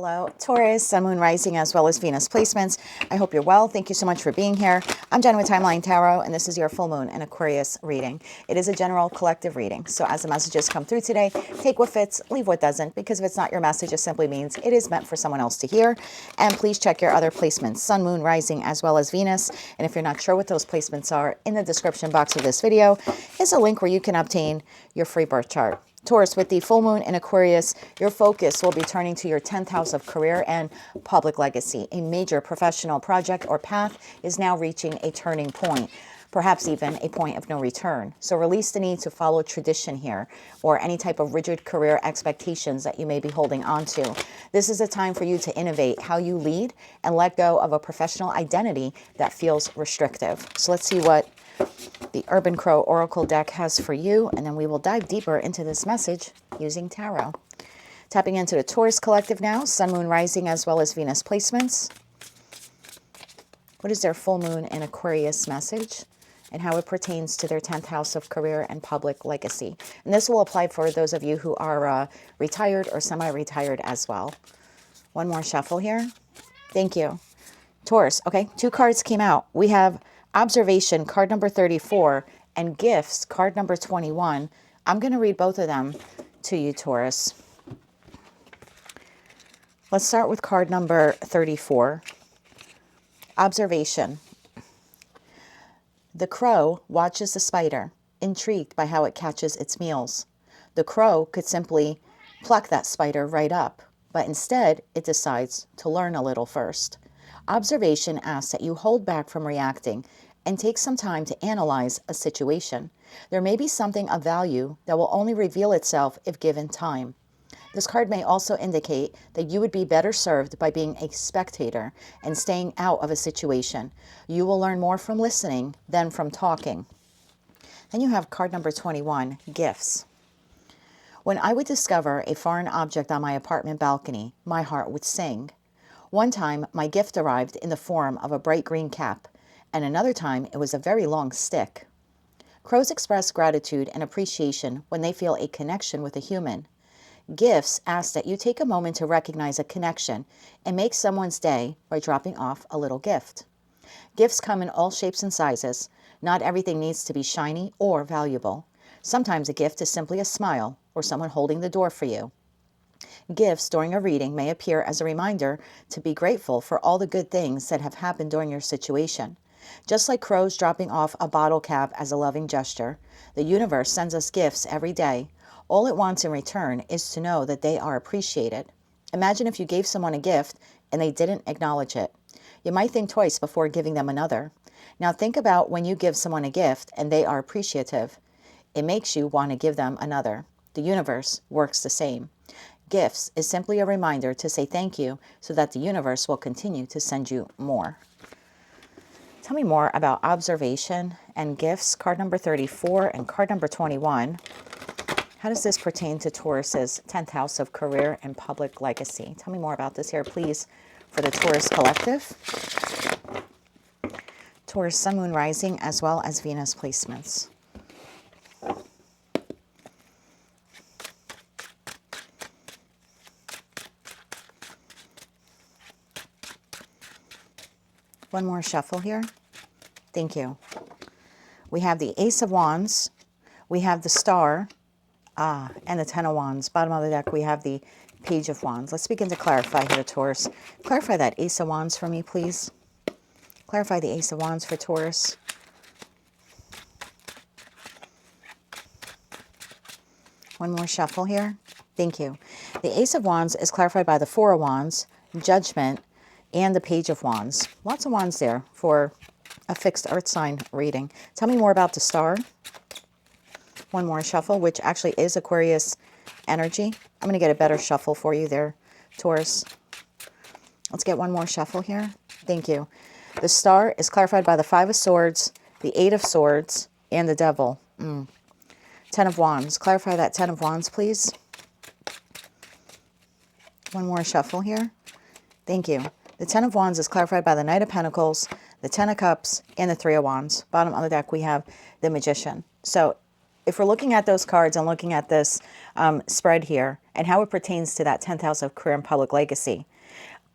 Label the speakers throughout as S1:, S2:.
S1: Hello, Taurus, Sun, Moon, Rising, as well as Venus placements. I hope you're well. Thank you so much for being here. I'm Jen with Timeline Tarot, and this is your full moon and Aquarius reading. It is a general collective reading. So as the messages come through today, take what fits, leave what doesn't, because if it's not your message, it simply means it is meant for someone else to hear. And please check your other placements, Sun, Moon, Rising, as well as Venus. And if you're not sure what those placements are, in the description box of this video is a link where you can obtain your free birth chart. Taurus, with the full moon in Aquarius, your focus will be turning to your 10th house of career and public legacy. A major professional project or path is now reaching a turning point, perhaps even a point of no return. So release the need to follow tradition here or any type of rigid career expectations that you may be holding on to. This is a time for you to innovate how you lead and let go of a professional identity that feels restrictive. So let's see what the Urban Crow Oracle deck has for you, and then we will dive deeper into this message using tarot. Tapping into the Taurus collective now, Sun, Moon, Rising, as well as Venus placements. What is their full moon in Aquarius message and how it pertains to their 10th house of career and public legacy? And this will apply for those of you who are retired or semi-retired as well. One more shuffle here. Thank you. Taurus, okay, two cards came out. We have Observation, card number 34, and Gifts, card number 21. I'm going to read both of them to you, Taurus. Let's start with card number 34. Observation. The crow watches the spider, intrigued by how it catches its meals. The crow could simply pluck that spider right up, but instead it decides to learn a little first. Observation asks that you hold back from reacting and take some time to analyze a situation. There may be something of value that will only reveal itself if given time. This card may also indicate that you would be better served by being a spectator and staying out of a situation. You will learn more from listening than from talking. Then you have card number 21, Gifts. When I would discover a foreign object on my apartment balcony, my heart would sing. One time, my gift arrived in the form of a bright green cap, and another time it was a very long stick. Crows express gratitude and appreciation when they feel a connection with a human. Gifts ask that you take a moment to recognize a connection and make someone's day by dropping off a little gift. Gifts come in all shapes and sizes. Not everything needs to be shiny or valuable. Sometimes a gift is simply a smile or someone holding the door for you. Gifts during a reading may appear as a reminder to be grateful for all the good things that have happened during your situation. Just like crows dropping off a bottle cap as a loving gesture, the universe sends us gifts every day. All it wants in return is to know that they are appreciated. Imagine if you gave someone a gift and they didn't acknowledge it. You might think twice before giving them another. Now think about when you give someone a gift and they are appreciative. It makes you want to give them another. The universe works the same. Gifts is simply a reminder to say thank you so that the universe will continue to send you more. Tell me more about Observation and Gifts, card number 34 and card number 21. How does this pertain to Taurus's 10th house of career and public legacy? Tell me more about this here, please, for the Taurus collective. Taurus, Sun, Moon, Rising, as well as Venus placements. One more shuffle here. Thank you. We have the Ace of Wands. We have the Star. And the Ten of Wands. Bottom of the deck, we have the Page of Wands. Let's begin to clarify here, Taurus. Clarify that Ace of Wands for me, please. Clarify the Ace of Wands for Taurus. One more shuffle here. Thank you. The Ace of Wands is clarified by the Four of Wands, Judgment, and the Page of Wands. Lots of wands there for a fixed earth sign reading. Tell me more about the Star. One more shuffle, which actually is Aquarius energy. I'm going to get a better shuffle for you there, Taurus. Let's get one more shuffle here. Thank you. The Star is clarified by the Five of Swords, the Eight of Swords, and the Devil. Ten of Wands. Clarify that Ten of Wands, please. One more shuffle here. Thank you. The Ten of Wands is clarified by the Knight of Pentacles, the Ten of Cups, and the Three of Wands. Bottom of the deck, we have the Magician. So if we're looking at those cards and looking at this spread here and how it pertains to that 10th house of career and public legacy,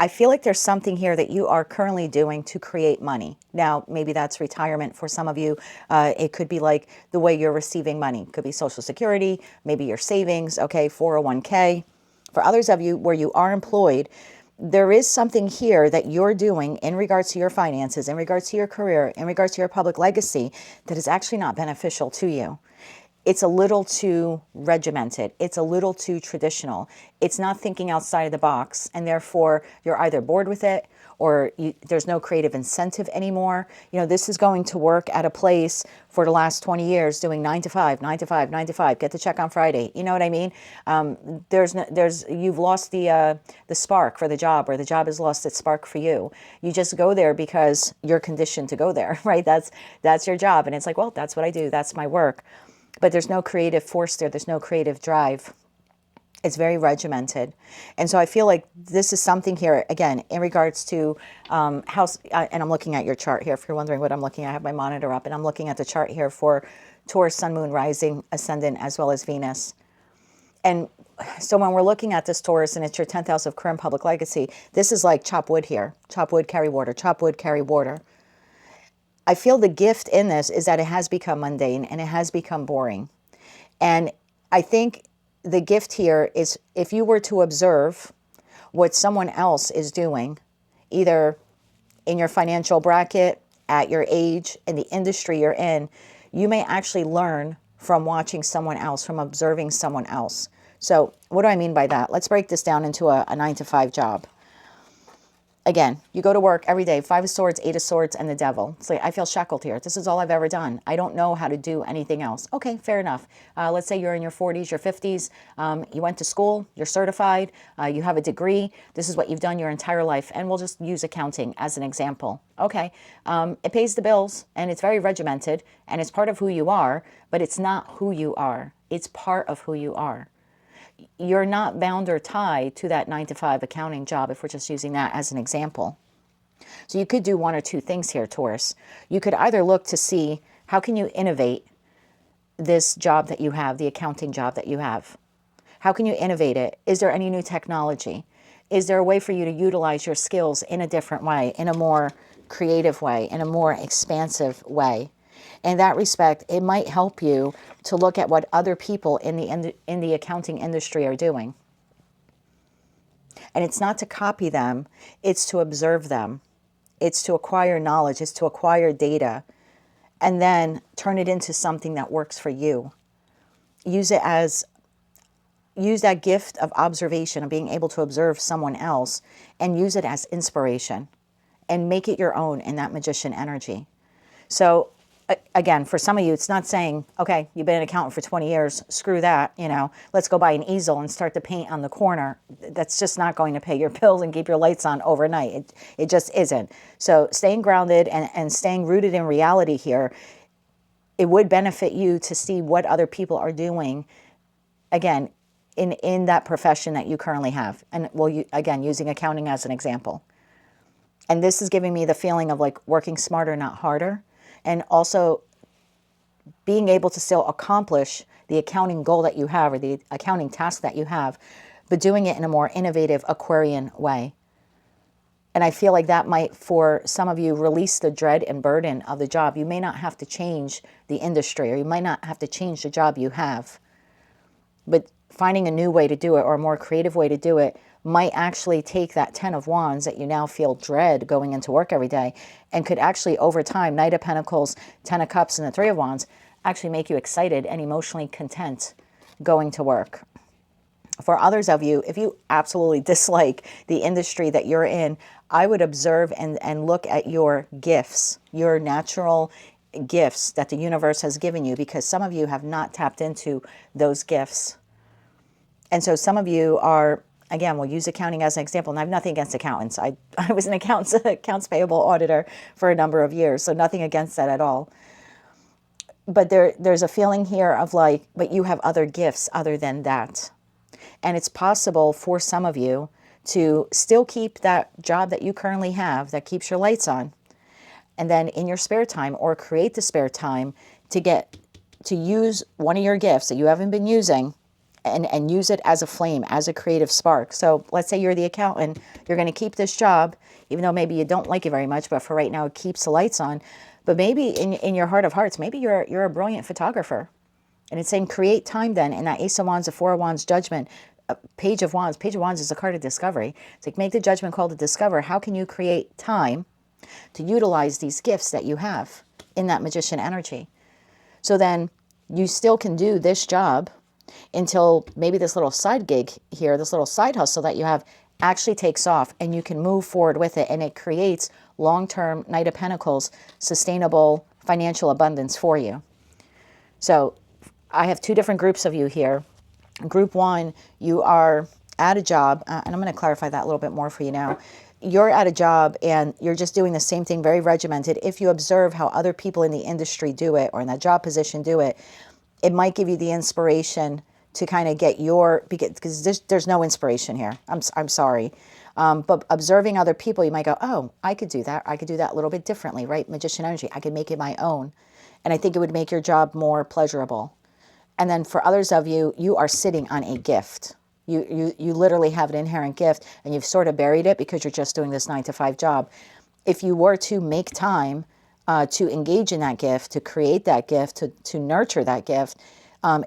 S1: I feel like there's something here that you are currently doing to create money. Now, maybe that's retirement for some of you. It could be like the way you're receiving money. It could be Social Security, maybe your savings, okay, 401k. For others of you where you are employed, there is something here that you're doing in regards to your finances, in regards to your career, in regards to your public legacy that is actually not beneficial to you. It's a little too regimented. It's a little too traditional. It's not thinking outside of the box, and therefore you're either bored with it or there's no creative incentive anymore. You know, this is going to work at a place for the last 20 years doing 9 to 5, 9 to 5, 9 to 5, get the check on Friday. You know what I mean? You've lost the spark for the job, or the job has lost its spark for you. You just go there because you're conditioned to go there, right? That's your job. And it's like, well, that's what I do. That's my work. But there's no creative force there. There's no creative drive. It's very regimented. And so I feel like this is something here, again, in regards to house, and I'm looking at your chart here. If you're wondering what I'm looking at, I have my monitor up, and I'm looking at the chart here for Taurus, Sun, Moon, Rising, Ascendant, as well as Venus. And so when we're looking at this Taurus, and it's your 10th house of career and public legacy, this is like chop wood here. Chop wood, carry water. Chop wood, carry water. I feel the gift in this is that it has become mundane and it has become boring. And I think the gift here is if you were to observe what someone else is doing, either in your financial bracket, at your age, in the industry you're in, you may actually learn from watching someone else, from observing someone else. So what do I mean by that? Let's break this down into a 9 to 5 job. Again, you go to work every day, 5 of Swords, 8 of Swords, and the Devil. It's like, I feel shackled here. This is all I've ever done. I don't know how to do anything else. Okay, fair enough. Let's say you're in your 40s, your 50s. You went to school, you're certified, you have a degree. This is what you've done your entire life. And we'll just use accounting as an example. Okay, it pays the bills, and it's very regimented, and it's part of who you are, but it's not who you are. It's part of who you are. You're not bound or tied to that 9 to 5 accounting job, if we're just using that as an example. So you could do one or two things here, Taurus. You could either look to see how can you innovate this job that you have, the accounting job that you have. How can you innovate it? Is there any new technology? Is there a way for you to utilize your skills in a different way, in a more creative way, in a more expansive way? In that respect, it might help you to look at what other people in the accounting industry are doing. And it's not to copy them, it's to observe them. It's to acquire knowledge, it's to acquire data, and then turn it into something that works for you. Use that gift of observation, of being able to observe someone else, and use it as inspiration, and make it your own in that magician energy. So again, for some of you, it's not saying, okay, you've been an accountant for 20 years, screw that, let's go buy an easel and start to paint on the corner. That's just not going to pay your bills and keep your lights on overnight. It just isn't. So staying grounded and staying rooted in reality here, it would benefit you to see what other people are doing, again, in that profession that you currently have. And again, using accounting as an example. And this is giving me the feeling of like working smarter, not harder. And also being able to still accomplish the accounting goal that you have, or the accounting task that you have, but doing it in a more innovative Aquarian way. And I feel like that might, for some of you, release the dread and burden of the job. You may not have to change the industry, or you might not have to change the job you have. But finding a new way to do it, or a more creative way to do it, might actually take that 10 of Wands that you now feel dread going into work every day, and could actually, over time, Knight of Pentacles, 10 of Cups, and the 3 of Wands, actually make you excited and emotionally content going to work. For others of you, if you absolutely dislike the industry that you're in, I would observe and look at your gifts, your natural gifts that the universe has given you, because some of you have not tapped into those gifts. And so some of you are, again, we'll use accounting as an example, and I have nothing against accountants. I was an accounts payable auditor for a number of years, so nothing against that at all. But there's a feeling here of like, but you have other gifts other than that. And it's possible for some of you to still keep that job that you currently have that keeps your lights on, and then in your spare time, or create the spare time to get to use one of your gifts that you haven't been using and use it as a flame, as a creative spark. So let's say you're the accountant, you're going to keep this job, even though maybe you don't like it very much, but for right now it keeps the lights on. But maybe in your heart of hearts, maybe you're a brilliant photographer. And it's saying create time then in that Ace of Wands, the Four of Wands, Judgment, Page of Wands. Page of Wands is a card of discovery. It's like make the judgment call to discover how can you create time to utilize these gifts that you have in that Magician energy. So then you still can do this job until maybe this little side gig here, this little side hustle that you have actually takes off and you can move forward with it, and it creates long-term Knight of Pentacles, sustainable financial abundance for you. So I have two different groups of you here. Group one, you are at a job, and I'm going to clarify that a little bit more for you now. You're at a job and you're just doing the same thing, very regimented. If you observe how other people in the industry do it or in that job position do it, it might give you the inspiration to kind of get your, because there's no inspiration here. I'm sorry. But observing other people, you might go, oh, I could do that. I could do that a little bit differently, right? Magician energy. I could make it my own. And I think it would make your job more pleasurable. And then for others of you, you are sitting on a gift. You literally have an inherent gift and you've sort of buried it because you're just doing this 9-to-5 job. If you were to make time to engage in that gift, to create that gift, to nurture that gift,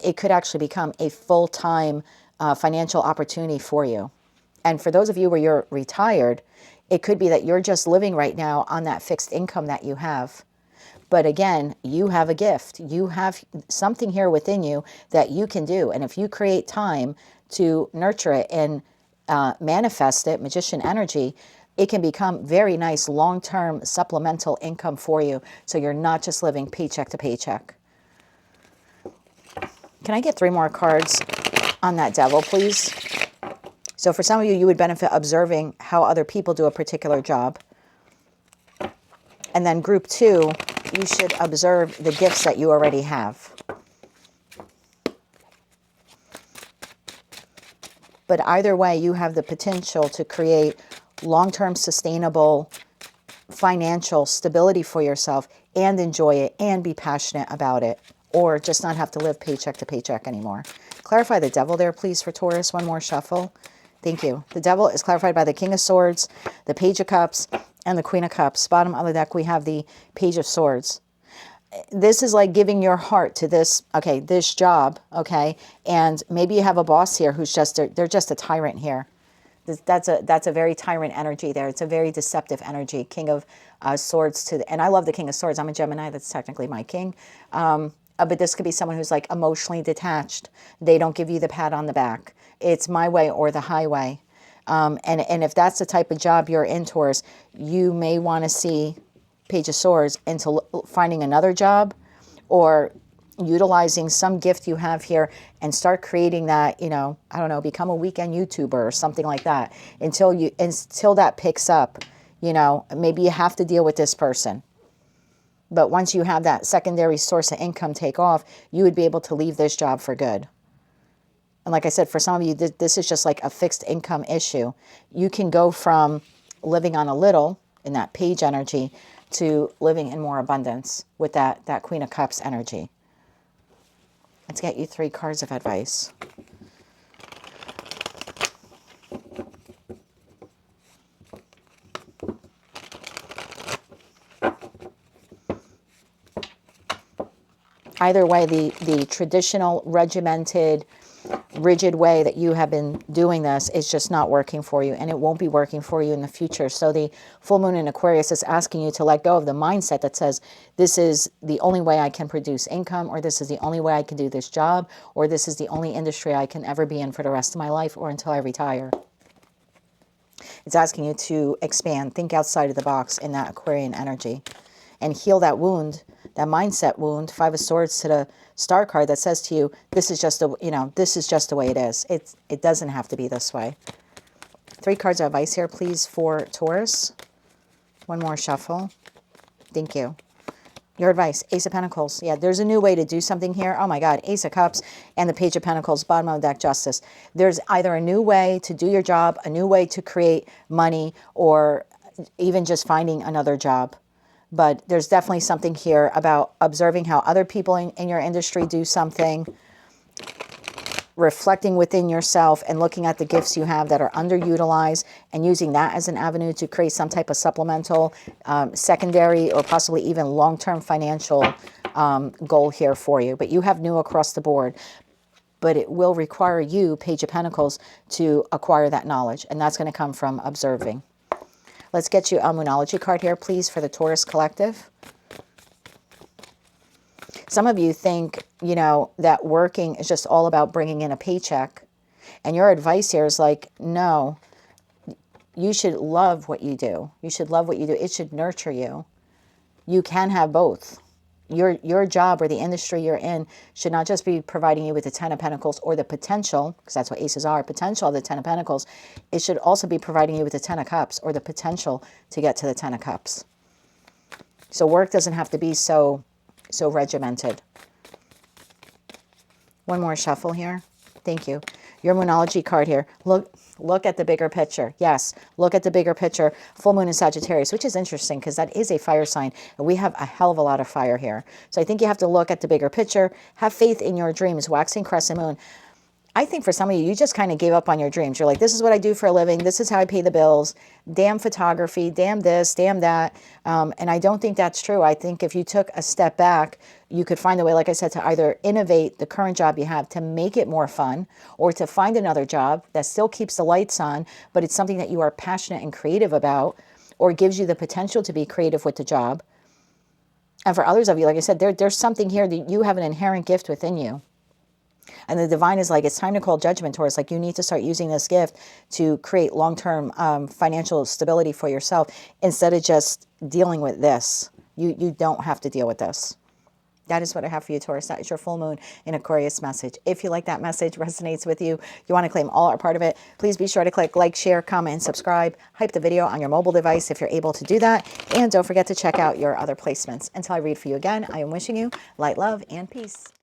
S1: it could actually become a full-time financial opportunity for you. And for those of you where you're retired, it could be that you're just living right now on that fixed income that you have. But again, you have a gift. You have something here within you that you can do. And if you create time to nurture it and manifest it, Magician energy, it can become very nice long-term supplemental income for you. So you're not just living paycheck to paycheck. Can I get 3 more cards on that devil, please? So for some of you, you would benefit observing how other people do a particular job. And then group 2, you should observe the gifts that you already have. But either way, you have the potential to create long-term sustainable financial stability for yourself and enjoy it and be passionate about it, or just not have to live paycheck to paycheck anymore. Clarify the devil there, please, for Taurus. One more shuffle. Thank you. The devil is clarified by the King of Swords, the Page of Cups, and the Queen of Cups. Bottom of the deck, we have the Page of Swords. This is like giving your heart to this, okay, this job, okay? And maybe you have a boss here who's just, they're just a tyrant here. That's a very tyrant energy there. It's a very deceptive energy. King of Swords and I love the King of Swords. I'm a Gemini. That's technically my king. But this could be someone who's like emotionally detached. They don't give you the pat on the back. It's my way or the highway. And if that's the type of job you're in, Taurus, you may want to see Page of Swords into finding another job or utilizing some gift you have here and start creating that, you know, I don't know, become a weekend YouTuber or something like that until that picks up. You know, maybe you have to deal with this person. But once you have that secondary source of income take off, you would be able to leave this job for good. And like I said, for some of you, this is just like a fixed income issue. You can go from living on a little in that page energy to living in more abundance with that Queen of Cups energy. Let's get you 3 cards of advice. Either way, the traditional, regimented, rigid way that you have been doing this is just not working for you, and it won't be working for you in the future. So the full moon in Aquarius is asking you to let go of the mindset that says, this is the only way I can produce income, or this is the only way I can do this job, or this is the only industry I can ever be in for the rest of my life or until I retire. It's asking you to expand, think outside of the box in that Aquarian energy and heal that wound, that mindset wound, 5 of Swords to the Star card that says to you, this is just this is just the way it is. It doesn't have to be this way. 3 cards of advice here, please, for Taurus. One more shuffle. Thank you. Your advice, Ace of Pentacles. Yeah, there's a new way to do something here. Oh my God, Ace of Cups and the Page of Pentacles, bottom of the deck, Justice. There's either a new way to do your job, a new way to create money, or even just finding another job. But there's definitely something here about observing how other people in your industry do something, reflecting within yourself and looking at the gifts you have that are underutilized and using that as an avenue to create some type of supplemental, secondary, or possibly even long-term financial goal here for you. But you have new across the board. But it will require you, Page of Pentacles, to acquire that knowledge. And that's going to come from observing. Let's get you a Moonology card here, please, for the Taurus Collective. Some of you think, you know, that working is just all about bringing in a paycheck. And your advice here is like, no, you should love what you do. You should love what you do. It should nurture you. You can have both. Your job or the industry you're in should not just be providing you with the Ten of Pentacles or the potential, because that's what aces are, potential of the Ten of Pentacles. It should also be providing you with the Ten of Cups or the potential to get to the Ten of Cups. So work doesn't have to be so regimented. One more shuffle here. Thank you. Your Moonology card here. Look at the bigger picture. Yes, look at the bigger picture. Full moon in Sagittarius, which is interesting because that is a fire sign. And we have a hell of a lot of fire here. So I think you have to look at the bigger picture. Have faith in your dreams. Waxing crescent moon. I think for some of you, you just kind of gave up on your dreams. You're like, this is what I do for a living. This is how I pay the bills. Damn photography. Damn this. Damn that. And I don't think that's true. I think if you took a step back, you could find a way, like I said, to either innovate the current job you have to make it more fun, or to find another job that still keeps the lights on, but it's something that you are passionate and creative about, or gives you the potential to be creative with the job. And for others of you, like I said, there's something here that you have an inherent gift within you. And the divine is like, it's time to call judgment, Taurus. Like, you need to start using this gift to create long-term financial stability for yourself instead of just dealing with this. You don't have to deal with this. That is what I have for you, Taurus. That is your full moon in Aquarius message. If you like that message, resonates with you, you want to claim all or part of it, please be sure to click like, share, comment, and subscribe. Hype the video on your mobile device if you're able to do that. And don't forget to check out your other placements. Until I read for you again, I am wishing you light, love, and peace.